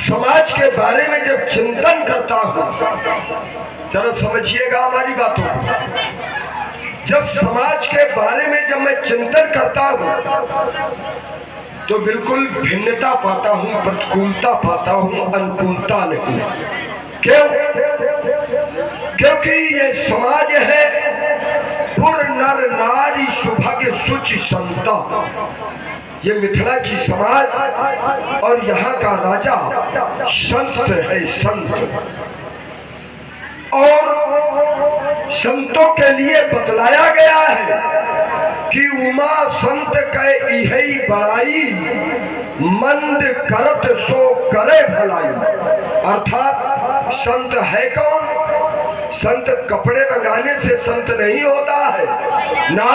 समाज के बारे में जब चिंतन करता हूं, जरा समझिएगा हमारी बातों को। जब समाज के बारे में जब मैं चिंतन करता हूं तो बिल्कुल भिन्नता पाता हूं, प्रतिकूलता पाता हूं, अनुकूलता नहीं। क्यों? क्योंकि ये समाज है पुर नर नारी सुभाग्य सुचि संता। ये मिथिला की समाज और यहाँ का राजा संत है, संत। और संतों के लिए बतलाया गया है कि उमा संत कै इहै बड़ाई, मंद करत सो करे भलाई। अर्थात संत है कौन? संत कपड़े रंगाने से संत नहीं होता है ना।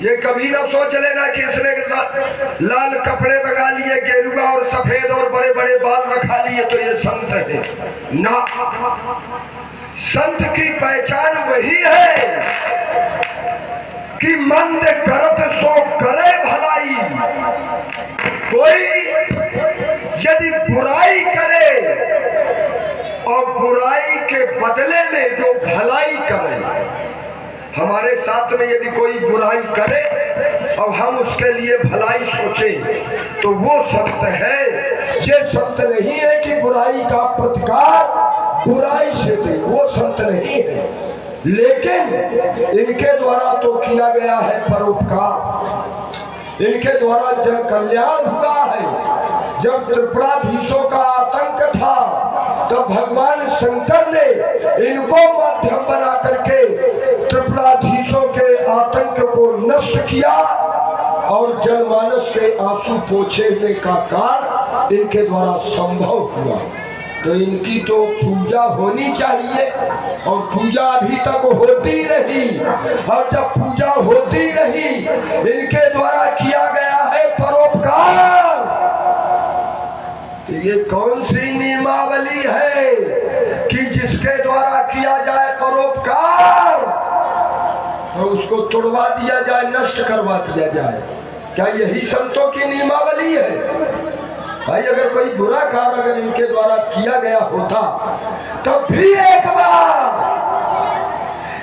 ये कभी ना सोच लेना कि इसने लाल कपड़े लगा लिए, गेरुआ और सफेद और बड़े बड़े बाल रखा लिए तो ये संत है ना। संत की पहचान वही है कि मंद करत सो करे भलाई। कोई यदि बुराई करे और बुराई के बदले में जो भलाई करे, हमारे साथ में यदि कोई बुराई करे और हम उसके लिए भलाई सोचें तो वो संत है। ये संत नहीं है कि बुराई का प्रतिकार बुराई से दे, वो संत नहीं है। लेकिन इनके द्वारा तो किया गया है परोपकार, इनके द्वारा जन कल्याण हुआ है। जब त्रिपुराधीशों का आतंक था तब भगवान शंकर ने इनको माध्यम बना करके त्रिपुराधीशों के आतंक को नष्ट किया और जनमानस के आंसू पोंछने का कार्य इनके द्वारा संभव हुआ। तो इनकी तो पूजा होनी चाहिए और पूजा अभी तक होती रही। और जब पूजा होती रही, इनके द्वारा किया गया है परोपकार। ये कौन सी नियमावली है कि जिसके द्वारा किया जाए परोपकार तो उसको तोड़वा दिया जाए, नष्ट करवा दिया जाए? क्या यही संतों की नियमावली है? भाई अगर कोई बुरा काम अगर इनके द्वारा किया गया होता तब भी एक बार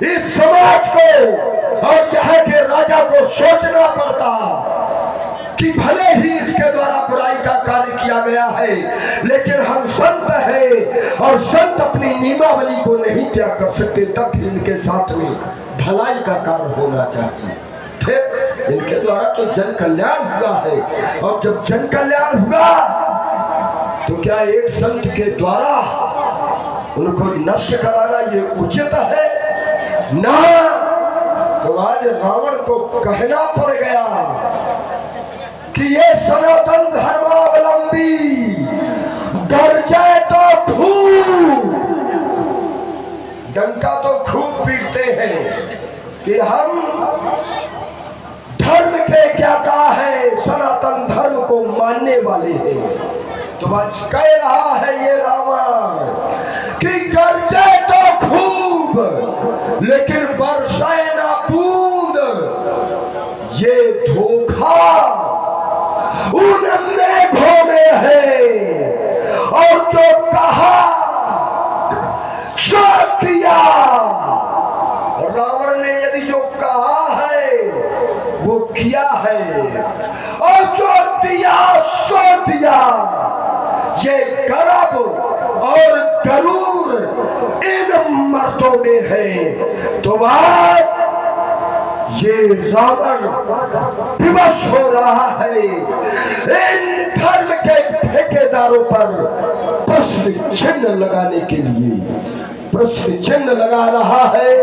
इस समाज को और यहाँ के राजा को सोचना पड़ता कि भले ही इसके द्वारा बुराई का कार्य किया गया है लेकिन हम संत हैं और संत अपनी नियमावली को नहीं त्याग कर सकते, तब भी इनके साथ में भलाई का कार्य होना चाहिए। फिर इनके द्वारा तो जन कल्याण हुआ है और जब जन कल्याण हुआ तो क्या एक संत के द्वारा उनको नष्ट कराना ये उचित है? ना। तो आज रावण को कहना पड़ गया कि ये सनातन धर्मावलंबी गरजे तो खूब, डंका तो खूब पीटते हैं कि हम धर्म के ज्ञाता है, सनातन धर्म को मानने वाले हैं। तो आज कह रहा है ये रावण कि गरजे तो खूब लेकिन बरसाए ना बूंद। ये धोखा उन मेघों में है और जो कहा सो किया। रावण ने यदि जो कहा है वो किया है और जो दिया सो दिया। ये गर्व और गरूर इन मर्दों में है। तो आज ये रावण विवश हो रहा है इन धर्म के ठेकेदारों पर प्रश्न चिन्ह लगाने के लिए, प्रश्न चिन्ह लगा रहा है।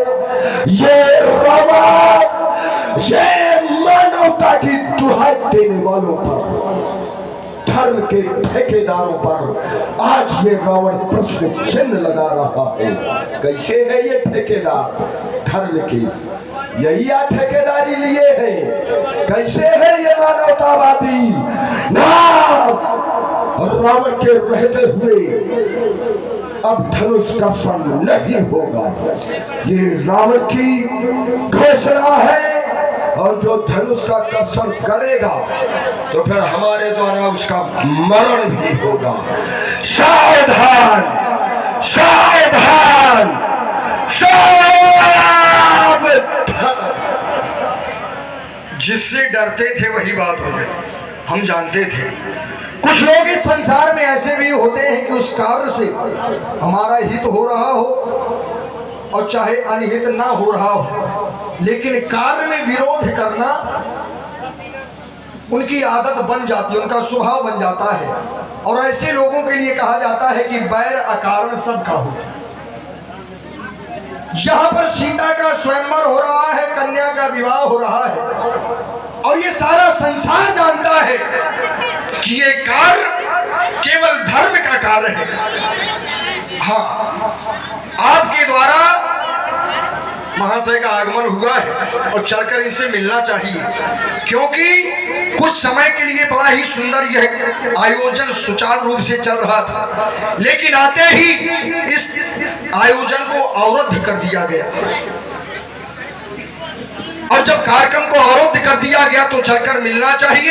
ये रावण ये मानवता की दुहाई देने वालों पर, धर्म के ठेकेदारों पर आज ये रावण प्रश्न चिन्ह लगा रहा है। कैसे है ये ठेकेदार धर्म की? यही ठेकेदारी लिए हैं। कैसे है ये मानवतावादी? ना, रावण के रहते हुए अब धनुष का फल नहीं होगा। ये रावण की घोषणा है और जो धनुष का कर्षण करेगा तो फिर हमारे द्वारा उसका मरण भी होगा। सावधान सावधान सावधान। जिससे डरते थे वही बात हो गई, हम जानते थे। कुछ लोग इस संसार में ऐसे भी होते हैं कि उस कार्य से हमारा हित हो रहा हो और चाहे अनहित ना हो रहा हो, लेकिन कार्य में विरोध करना उनकी आदत बन जाती है, उनका स्वभाव बन जाता है। और ऐसे लोगों के लिए कहा जाता है कि बैर अकारण सबका होता है। यहाँ पर सीता का स्वयंवर हो रहा है, कन्या का विवाह हो रहा है, और ये सारा संसार जानता है कि ये कार्य केवल धर्म का कार्य है। हाँ, आपके द्वारा महाशय का आगमन हुआ है और चलकर इनसे मिलना चाहिए, क्योंकि कुछ समय के लिए बड़ा ही सुंदर यह आयोजन सुचारू रूप से चल रहा था, लेकिन आते ही इस आयोजन को अवरुद्ध कर दिया गया। और जब कार्यक्रम को अवरुद्ध कर दिया गया तो चलकर मिलना चाहिए।